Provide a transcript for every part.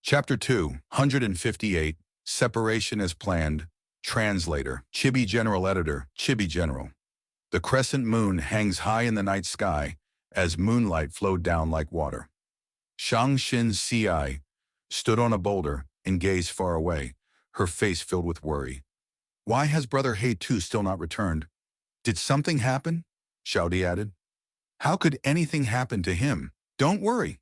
Chapter 2, 158, Separation as Planned. Translator, Chibi General Editor, Chibi General. The crescent moon hangs high in the night sky as moonlight flowed down like water. Shang Xin Si stood on a boulder and gazed far away, her face filled with worry. Why has Brother He Tu still not returned? Did something happen? Xiaodi added. How could anything happen to him? Don't worry.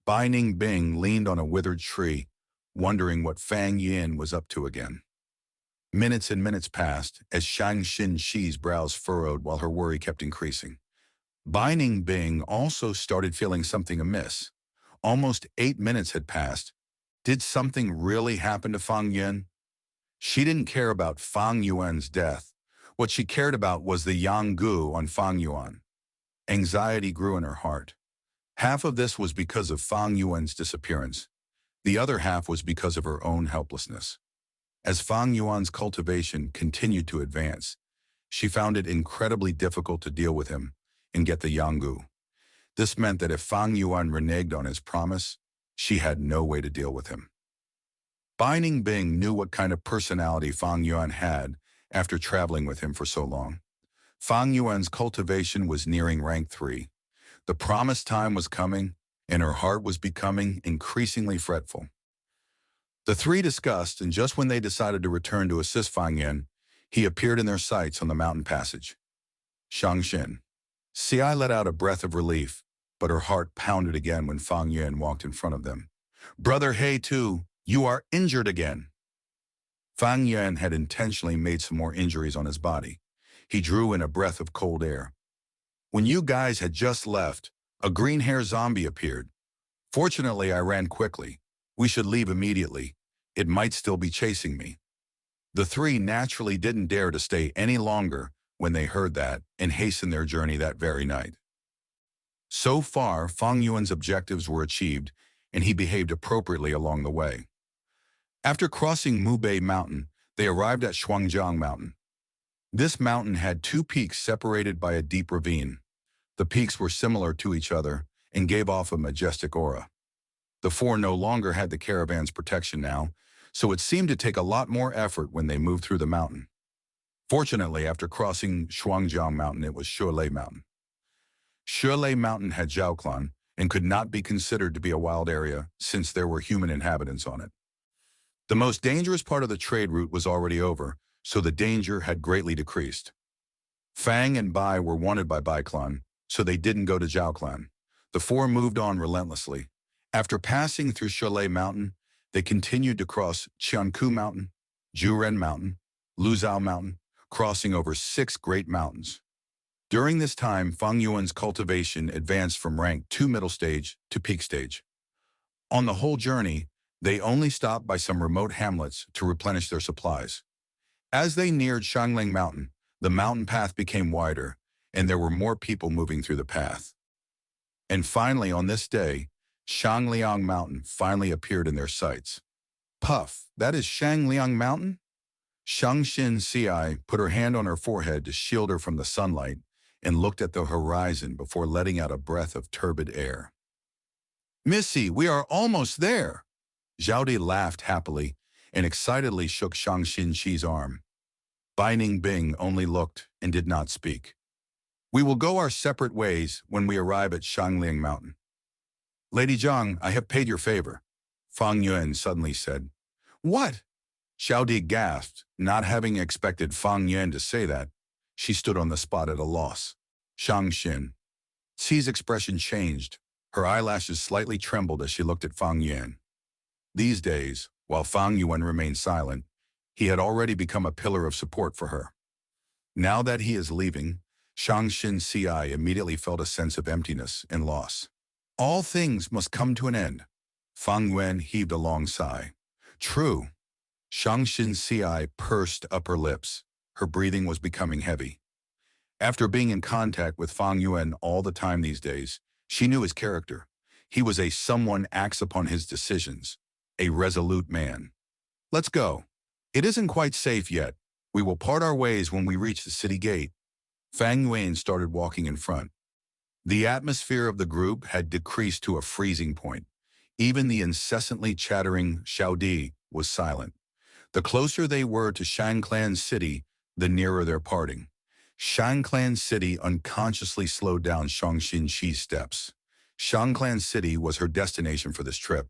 Bai Ningbing leaned on a withered tree, wondering what Fang Yin was up to again. Minutes and minutes passed as Shang Xin Shi's brows furrowed while her worry kept increasing. Bai Ningbing also started feeling something amiss. Almost 8 minutes had passed. Did something really happen to Fang Yin? She didn't care about Fang Yuan's death. What she cared about was the Yang Gu on Fang Yuan. Anxiety grew in her heart. Half of this was because of Fang Yuan's disappearance. The other half was because of her own helplessness. As Fang Yuan's cultivation continued to advance, she found it incredibly difficult to deal with him and get the Yanggu. This meant that if Fang Yuan reneged on his promise, she had no way to deal with him. Bai Ningbing knew what kind of personality Fang Yuan had after traveling with him for so long. Fang Yuan's cultivation was nearing rank 3. The promised time was coming, and her heart was becoming increasingly fretful. The three discussed, and just when they decided to return to assist Fang Yin, he appeared in their sights on the mountain passage. Shang Xin. Si let out a breath of relief, but her heart pounded again when Fang Yin walked in front of them. Brother He Tu, you are injured again. Fang Yin had intentionally made some more injuries on his body. He drew in a breath of cold air. When you guys had just left, a green-haired zombie appeared. Fortunately, I ran quickly. We should leave immediately. It might still be chasing me. The three naturally didn't dare to stay any longer when they heard that and hastened their journey that very night. So far, Fang Yuan's objectives were achieved, and he behaved appropriately along the way. After crossing Mubei Mountain, they arrived at Shuangjiang Mountain. This mountain had 2 peaks separated by a deep ravine. The peaks were similar to each other and gave off a majestic aura. The four no longer had the caravan's protection now, so it seemed to take a lot more effort when they moved through the mountain. Fortunately, after crossing Shuangjiang Mountain, it was Shulei Mountain. Shulei Mountain had Zhaoclan and could not be considered to be a wild area since there were human inhabitants on it. The most dangerous part of the trade route was already over, so the danger had greatly decreased. Fang and Bai were wanted by Baiclan, so they didn't go to Zhaoclan. The four moved on relentlessly. After passing through Shulei Mountain, they continued to cross Qianku Mountain, Juren Mountain, Luzhao Mountain, crossing over 6 great mountains. During this time, Fang Yuan's cultivation advanced from rank 2 middle stage to peak stage. On the whole journey, they only stopped by some remote hamlets to replenish their supplies. As they neared Shangling Mountain, the mountain path became wider, and there were more people moving through the path. And finally, on this day, Shangliang Mountain finally appeared in their sights. Puff, that is Shangliang Mountain? Shang Xin Si put her hand on her forehead to shield her from the sunlight and looked at the horizon before letting out a breath of turbid air. Missy, we are almost there. Xiaodi laughed happily and excitedly shook Shang Xin Shi's arm. Bai Ningbing only looked and did not speak. We will go our separate ways when we arrive at Shangliang Mountain. Lady Zhang, I have paid your favor, Fang Yuan suddenly said. What? Xiaodi gasped, not having expected Fang Yuan to say that. She stood on the spot at a loss. Shang Xin. Xi's expression changed. Her eyelashes slightly trembled as she looked at Fang Yuan. These days, while Fang Yuan remained silent, he had already become a pillar of support for her. Now that he is leaving, Shang Xin Si immediately felt a sense of emptiness and loss. All things must come to an end. Fang Yuan heaved a long sigh. True. Shang Xin Si pursed up her lips. Her breathing was becoming heavy. After being in contact with Fang Yuan all the time these days, she knew his character. He was a someone acts upon his decisions, a resolute man. Let's go. It isn't quite safe yet. We will part our ways when we reach the city gate. Fang Yuan started walking in front. The atmosphere of the group had decreased to a freezing point. Even the incessantly chattering Xiao Di was silent. The closer they were to Shangclan City, the nearer their parting. Shangclan City unconsciously slowed down Shangxin Qi's steps. Shangclan City was her destination for this trip,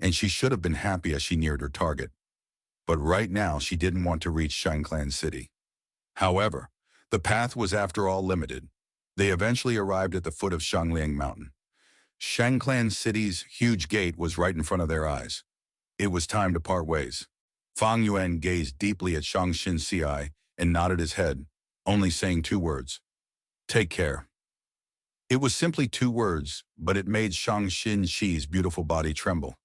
and she should have been happy as she neared her target. But right now she didn't want to reach Shangclan City. However, the path was after all limited. They eventually arrived at the foot of Shangliang Mountain. Shangclan City's huge gate was right in front of their eyes. It was time to part ways. Fang Yuan gazed deeply at Shangxin Ci and nodded his head, only saying two words. Take care. It was simply two words, but it made Shangxin Qi's beautiful body tremble.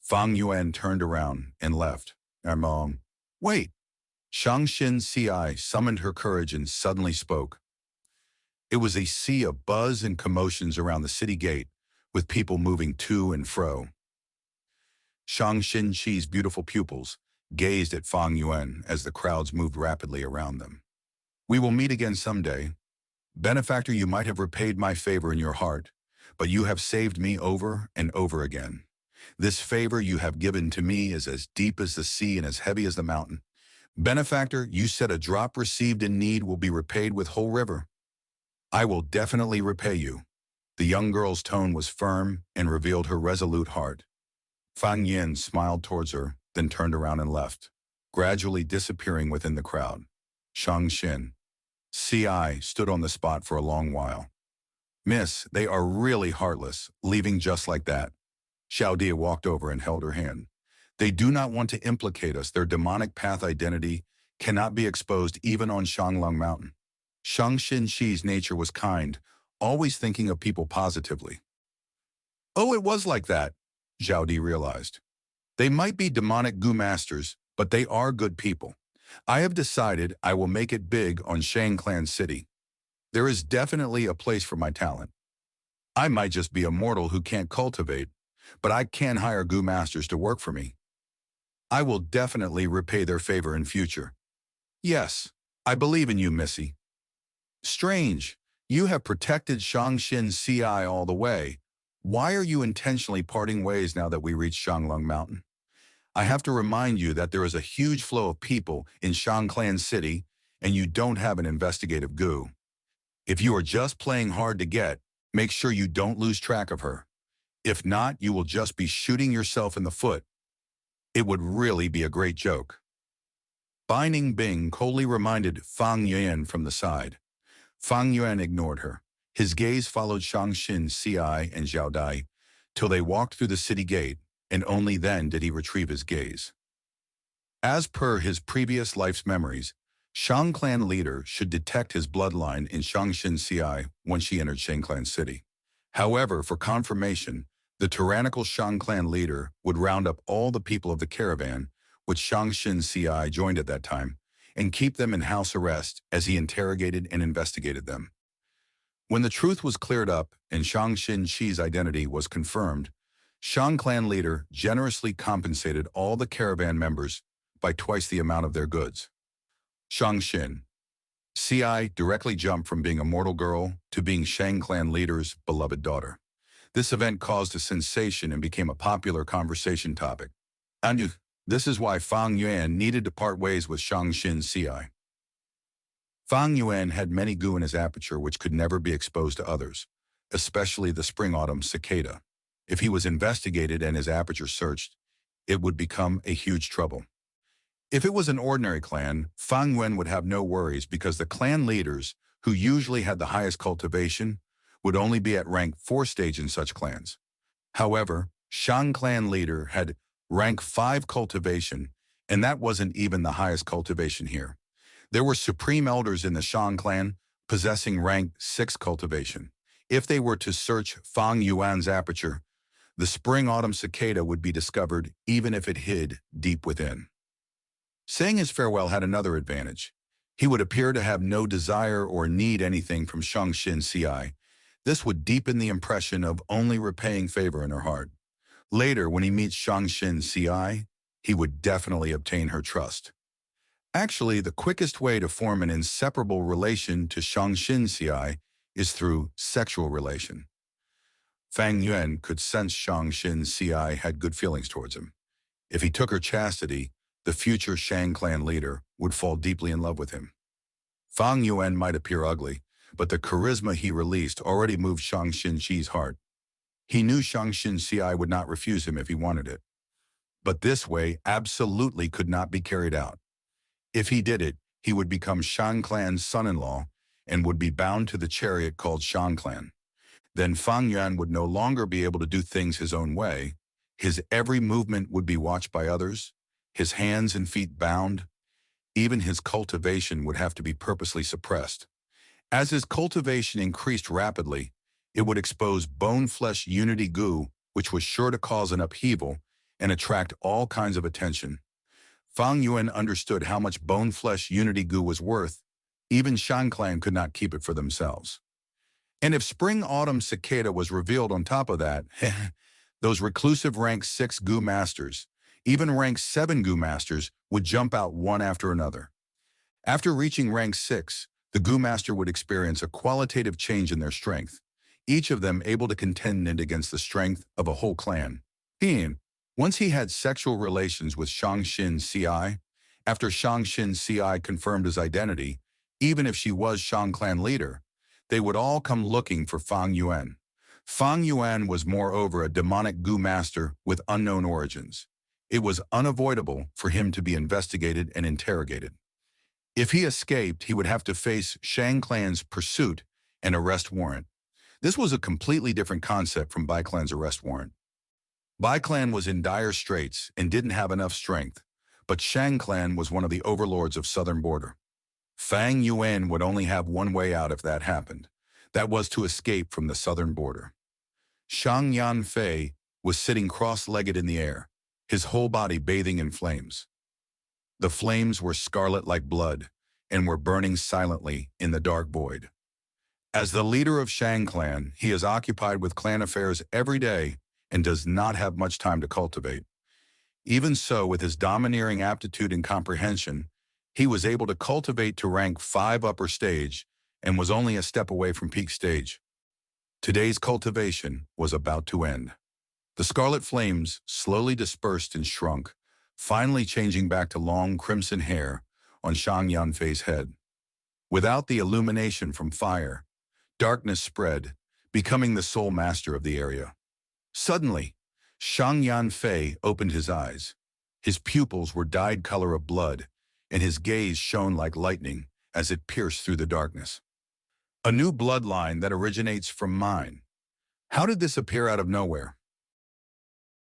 Fang Yuan turned around and left. Wait. Shangxin Ci summoned her courage and suddenly spoke. It was a sea of buzz and commotions around the city gate, with people moving to and fro. Shangxin Qi's beautiful pupils gazed at Fang Yuan as the crowds moved rapidly around them. We will meet again someday. Benefactor, you might have repaid my favor in your heart, but you have saved me over and over again. This favor you have given to me is as deep as the sea and as heavy as the mountain. Benefactor, you said a drop received in need will be repaid with whole river. I will definitely repay you. The young girl's tone was firm and revealed her resolute heart. Fang Yin smiled towards her, then turned around and left, gradually disappearing within the crowd. Shangxin Ci stood on the spot for a long while. Miss, they are really heartless, leaving just like that. Xiao Di walked over and held her hand. They do not want to implicate us. Their demonic path identity cannot be exposed even on Shanglong Mountain. Shangxin Qi's nature was kind, always thinking of people positively. Oh, it was like that, Xiao Di realized. They might be demonic goo masters, but they are good people. I have decided I will make it big on Shangclan City. There is definitely a place for my talent. I might just be a mortal who can't cultivate, but I can hire goo masters to work for me. I will definitely repay their favor in future. Yes, I believe in you, Missy. Strange, you have protected Shangxin Ci all the way. Why are you intentionally parting ways now that we reach Shanglong Mountain? I have to remind you that there is a huge flow of people in Shangclan City, and you don't have an investigative goo. If you are just playing hard to get, make sure you don't lose track of her. If not, you will just be shooting yourself in the foot. It would really be a great joke. Bai Ningbing coldly reminded Fang Yuan from the side. Fang Yuan ignored her. His gaze followed Shangxin Ci and Xiao Dai till they walked through the city gate, and only then did he retrieve his gaze. As per his previous life's memories, Shang clan leader should detect his bloodline in Shangxin Ci when she entered Shangclan City. However, for confirmation, the tyrannical Shang clan leader would round up all the people of the caravan, which Shangxin Ci joined at that time, and keep them in house arrest as he interrogated and investigated them. When the truth was cleared up and Shangxin Qi's identity was confirmed, Shang clan leader generously compensated all the caravan members by twice the amount of their goods. Shangxin Ci directly jumped from being a mortal girl to being Shang clan leader's beloved daughter. This event caused a sensation and became a popular conversation topic. And this is why Fang Yuan needed to part ways with Shangxin Ci. Fang Yuan had many goo in his aperture which could never be exposed to others, especially the spring-autumn cicada. If he was investigated and his aperture searched, it would become a huge trouble. If it was an ordinary clan, Fang Yuan would have no worries because the clan leaders, who usually had the highest cultivation, would only be at rank 4 stage in such clans. However, Shang clan leader had rank 5 cultivation, and that wasn't even the highest cultivation here. There were supreme elders in the Shang clan possessing rank 6 cultivation. If they were to search Fang Yuan's aperture, the spring-autumn cicada would be discovered even if it hid deep within. Saying his farewell had another advantage. He would appear to have no desire or need anything from Shangxin Ci. This would deepen the impression of only repaying favor in her heart. Later, when he meets Shangxin Ci, he would definitely obtain her trust. Actually, the quickest way to form an inseparable relation to Shangxin Ci is through sexual relation. Fang Yuan could sense Shang Xin's CI had good feelings towards him. If he took her chastity, the future Shang clan leader would fall deeply in love with him. Fang Yuan might appear ugly, but the charisma he released already moved Shang Xin's heart. He knew Shang Xin's CI would not refuse him if he wanted it. But this way absolutely could not be carried out. If he did it, he would become Shang clan's son-in-law and would be bound to the chariot called Shang clan. Then Fang Yuan would no longer be able to do things his own way. His every movement would be watched by others, his hands and feet bound. Even his cultivation would have to be purposely suppressed. As his cultivation increased rapidly, it would expose bone-flesh unity goo, which was sure to cause an upheaval and attract all kinds of attention. Fang Yuan understood how much bone-flesh unity goo was worth. Even Shang clan could not keep it for themselves. And if spring-autumn cicada was revealed on top of that, those reclusive rank 6 goo masters, even rank 7 goo masters, would jump out one after another. After reaching rank 6, the goo master would experience a qualitative change in their strength, each of them able to contend against the strength of a whole clan. Once he had sexual relations with Shang Xin's CI, after Shang Xin's CI confirmed his identity, even if she was Shang clan leader, they would all come looking for Fang Yuan. Fang Yuan was moreover a demonic goo master with unknown origins. It was unavoidable for him to be investigated and interrogated. If he escaped, he would have to face Shang clan's pursuit and arrest warrant. This was a completely different concept from Bai clan's arrest warrant. Bai clan was in dire straits and didn't have enough strength, but Shang clan was one of the overlords of southern border. Fang Yuan would only have one way out if that happened. That was to escape from the southern border. Shang Yanfei was sitting cross-legged in the air, his whole body bathing in flames. The flames were scarlet like blood and were burning silently in the dark void. As the leader of Shang clan, he is occupied with clan affairs every day and does not have much time to cultivate. Even so, with his domineering aptitude and comprehension, he was able to cultivate to rank 5 upper stage and was only a step away from peak stage. Today's cultivation was about to end. The scarlet flames slowly dispersed and shrunk, finally changing back to long crimson hair on Shang Yanfei's head. Without the illumination from fire, darkness spread, becoming the sole master of the area. Suddenly, Shang Yanfei opened his eyes. His pupils were dyed color of blood, and his gaze shone like lightning as it pierced through the darkness. A new bloodline that originates from mine. How did this appear out of nowhere?